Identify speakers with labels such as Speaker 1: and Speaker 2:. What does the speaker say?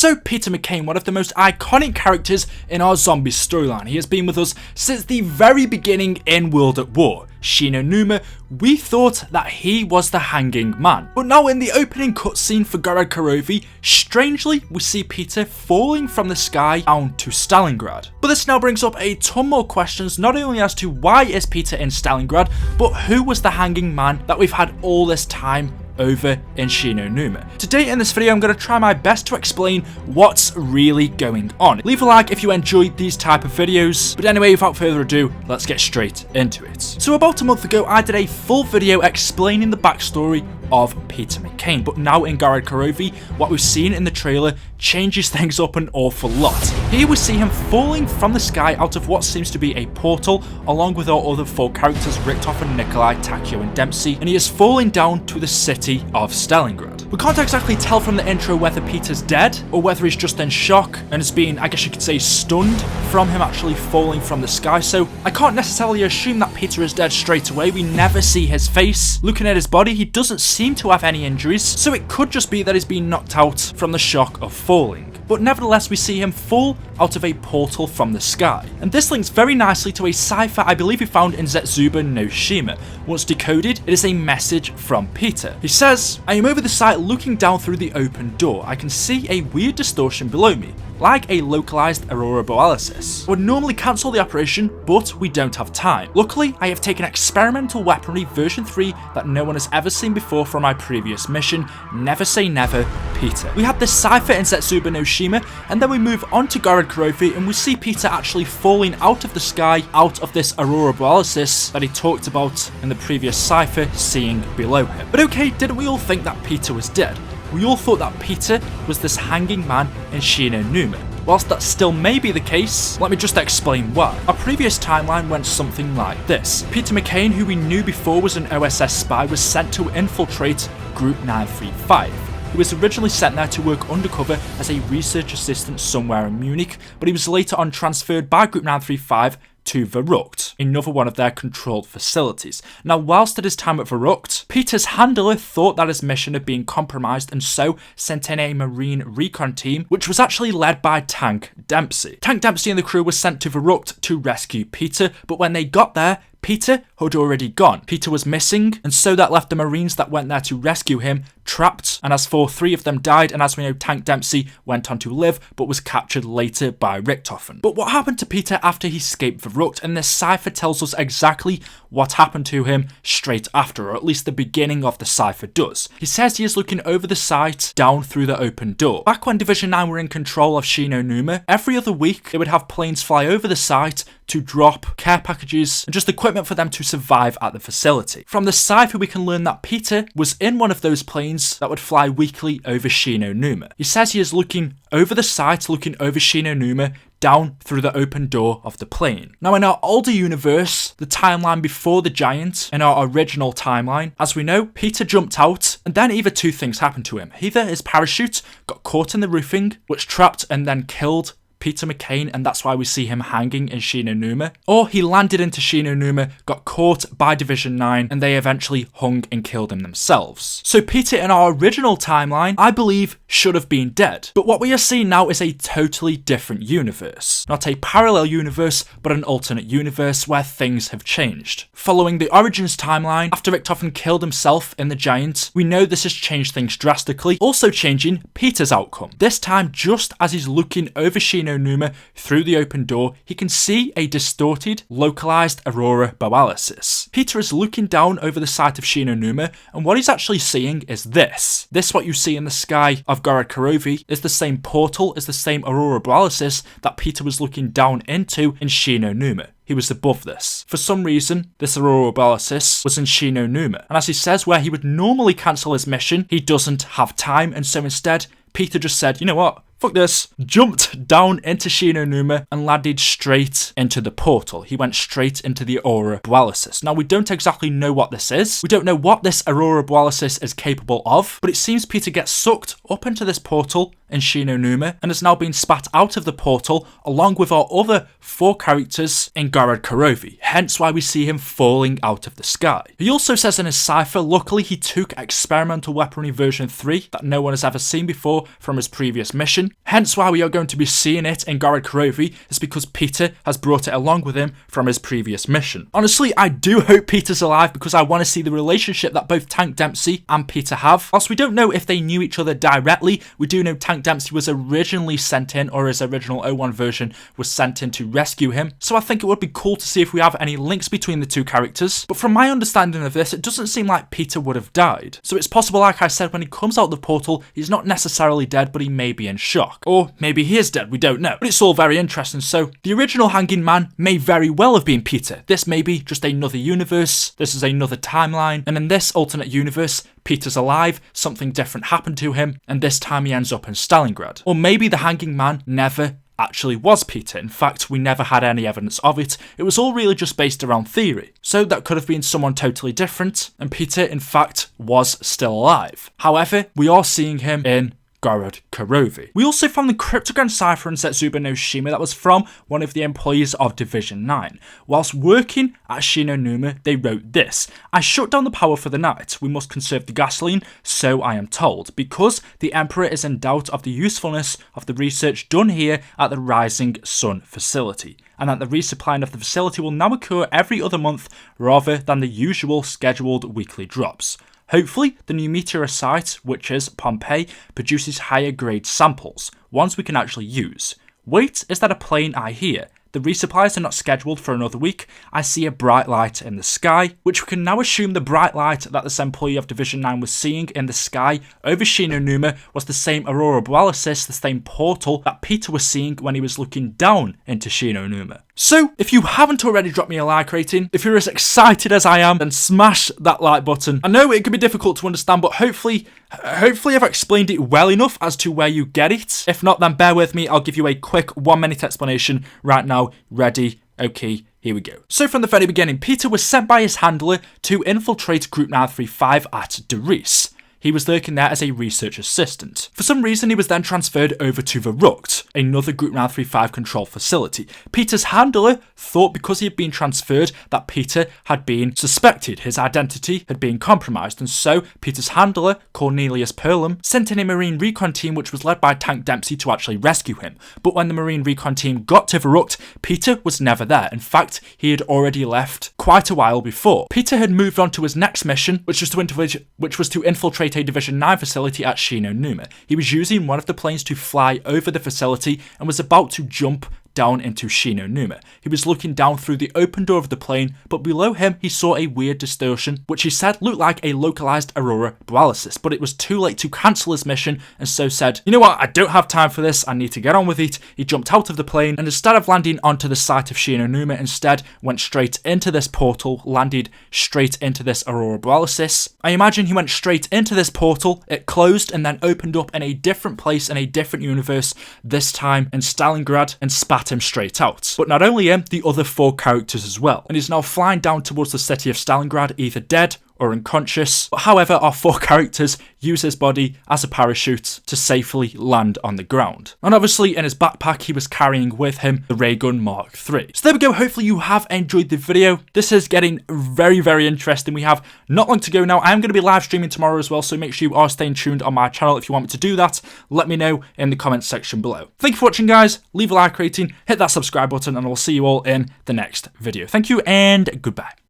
Speaker 1: So Peter Mccain, one of the most iconic characters in our zombie storyline. He has been with us since the very beginning in World at War. NUMA, we thought that he was the hanging man. But now in the opening cutscene for Gorod Krovi, strangely we see Peter falling from the sky down to Stalingrad. But this now brings up a ton more questions, not only as to why is Peter in Stalingrad, but who was the hanging man that we've had all this time over in NUMA. Today in this video I'm going to try my best to explain what's really going on. Leave a like if you enjoyed these type of videos, but anyway, without further ado, let's get straight into it. So about a month ago I did a full video explaining the backstory of Peter Mccain, but now in Gorod Krovi, what we've seen in the trailer changes things up an awful lot. Here we see him falling from the sky out of what seems to be a portal, along with our other four characters, Richtof and Nikolai, Takio and Dempsey, and he is falling down to the city of Stalingrad. We can't exactly tell from the intro whether Peter's dead, or whether he's just in shock and has been, I guess you could say, stunned from him actually falling from the sky, so I can't necessarily assume that Peter is dead straight away. We never see his face. Looking at his body, he doesn't seem to have any injuries, so it could just be that he's been knocked out from the shock of falling. But nevertheless, we see him fall out of a portal from the sky. And this links very nicely to a cipher I believe we found in Zetsuba no Shima. Once decoded, it is a message from Peter. He says, "I am over the site looking down through the open door. I can see a weird distortion below me, like a localized aurora borealis. I would normally cancel the operation, but we don't have time. Luckily, I have taken experimental weaponry version 3 that no one has ever seen before from my previous mission. Never say never, Peter." We had this cipher in Zetsuba no Shima, and then we move on to Gorod Krovi, and we see Peter actually falling out of the sky, out of this aurora borealis that he talked about in the previous cipher, seeing below him. But okay, didn't we all think that Peter was dead? We all thought that Peter was this hanging man in NUMA. Whilst that still may be the case, let me just explain why. Our previous timeline went something like this. Peter Mccain, who we knew before was an OSS spy, was sent to infiltrate Group 935. He was originally sent there to work undercover as a research assistant somewhere in Munich, but he was later on transferred by Group 935 to Verrucht, another one of their controlled facilities. Now, whilst at his time at Verrucht, Peter's handler thought that his mission had been compromised and so sent in a marine recon team, which was actually led by Tank Dempsey. Tank Dempsey and the crew were sent to Verrucht to rescue Peter, but when they got there, Peter had already gone. Peter was missing, and so that left the Marines that went there to rescue him trapped, and as for 3 of them died, and as we know, Tank Dempsey went on to live, but was captured later by Richtofen. But what happened to Peter after he escaped Verrucht? And this cipher tells us exactly what happened to him straight after, or at least the beginning of the cipher does. He says he is looking over the site, down through the open door. Back when Division 9 were in control of NUMA, every other week they would have planes fly over the site to drop care packages and just equipment for them to survive at the facility. From the cipher we can learn that Peter was in one of those planes that would fly weekly over NUMA. He says he is looking over the site, looking over NUMA, down through the open door of the plane. Now in our older universe, the timeline before the giant, in our original timeline, as we know, Peter jumped out and then either 2 things happened to him. Either his parachute got caught in the roofing, which trapped and then killed Peter Mccain, and that's why we see him hanging in NUMA, or he landed into NUMA, got caught by Division 9, and they eventually hung and killed him themselves. So Peter in our original timeline, I believe, should have been dead. But what we are seeing now is a totally different universe. Not a parallel universe, but an alternate universe where things have changed. Following the Origins timeline, after Richtofen killed himself in the Giant, we know this has changed things drastically, also changing Peter's outcome. This time, just as he's looking over NUMA through the open door, he can see a distorted, localized aurora borealis. Peter is looking down over the site of NUMA, and what he's actually seeing is this. This, what you see in the sky of Gorod Krovi, is the same portal, is the same aurora borealis that Peter was looking down into in NUMA. He was above this. For some reason, this aurora borealis was in NUMA, and as he says, where he would normally cancel his mission, he doesn't have time, and so instead, Peter just said, you know what? Fuck this, jumped down into NUMA and landed straight into the portal. He went straight into the aurora borealis. Now, we don't exactly know what this is. We don't know what this aurora borealis is capable of, but it seems Peter gets sucked up into this portal in NUMA and has now been spat out of the portal along with our other 4 characters in Gorod Krovi, hence why we see him falling out of the sky. He also says in his cipher, luckily he took experimental weaponry version 3 that no one has ever seen before from his previous mission, Hence why we are going to be seeing it in Gorod Krovi is because Peter has brought it along with him from his previous mission. Honestly, I do hope Peter's alive because I want to see the relationship that both Tank Dempsey and Peter have. Whilst we don't know if they knew each other directly, we do know Tank Dempsey was originally sent in, or his original 01 version was sent in to rescue him. So I think it would be cool to see if we have any links between the two characters. But from my understanding of this, it doesn't seem like Peter would have died. So it's possible, like I said, when he comes out the portal, he's not necessarily dead, but he may be in shock. Or maybe he is dead, we don't know. But it's all very interesting. So the original Hanging Man may very well have been Peter. This may be just another universe. This is another timeline. And in this alternate universe, Peter's alive, something different happened to him, and this time he ends up in Stalingrad. Or maybe the Hanging Man never actually was Peter. In fact, we never had any evidence of it. It was all really just based around theory. So that could have been someone totally different, and Peter, in fact, was still alive. However, we are seeing him in Gorod Krovi. We also found the cryptogram cipher in Setsuba no Shima that was from one of the employees of Division 9. Whilst working at NUMA, they wrote this: "I shut down the power for the night. We must conserve the gasoline, so I am told, because the Emperor is in doubt of the usefulness of the research done here at the Rising Sun facility, and that the resupplying of the facility will now occur every other month rather than the usual scheduled weekly drops. Hopefully, the new meteor site, which is Pompeii, produces higher grade samples, ones we can actually use. Wait, is that a plane I hear? The resupplies are not scheduled for another week. I see a bright light in the sky," which we can now assume the bright light that this employee of Division 9 was seeing in the sky over NUMA was the same aurora borealis, the same portal that Peter was seeing when he was looking down into NUMA. So, if you haven't already dropped me a like rating, if you're as excited as I am, then smash that like button. I know it can be difficult to understand, but hopefully I've explained it well enough as to where you get it. If not, then bear with me. I'll give you a quick 1-minute explanation right now. Ready? Okay, here we go. So from the very beginning, Peter was sent by his handler to infiltrate Group 935 at Derice. He was working there as a research assistant. For some reason, he was then transferred over to the Rukt, another Group 935 control facility. Peter's handler thought because he had been transferred that Peter had been suspected, his identity had been compromised, and so Peter's handler, Cornelius Perlum, sent in a Marine recon team which was led by Tank Dempsey to actually rescue him. But when the Marine recon team got to the Rukt, Peter was never there. In fact, he had already left quite a while before. Peter had moved on to his next mission, which was to infiltrate a Division 9 facility at NUMA. He was using one of the planes to fly over the facility and was about to jump down into NUMA. He was looking down through the open door of the plane, but below him he saw a weird distortion, which he said looked like a localized aurora borealis, but it was too late to cancel his mission, and so said, "You know what, I don't have time for this, I need to get on with it." He jumped out of the plane, and instead of landing onto the site of NUMA, instead went straight into this portal, landed straight into this aurora borealis. I imagine he went straight into this portal, it closed, and then opened up in a different place in a different universe, this time in Stalingrad, and spat him straight out. But not only him, the other 4 characters as well, and he's now flying down towards the city of Stalingrad, either dead or unconscious. But however, our 4 characters use his body as a parachute to safely land on the ground. And obviously in his backpack he was carrying with him the ray gun Mark III. So there we go, hopefully you have enjoyed the video. This is getting very, very interesting. We have not long to go now. I am going to be live streaming tomorrow as well, so make sure you are staying tuned on my channel. If you want me to do that, let me know in the comments section below. Thank you for watching, guys. Leave a like rating, hit that subscribe button, and I'll see you all in the next video. Thank you and goodbye.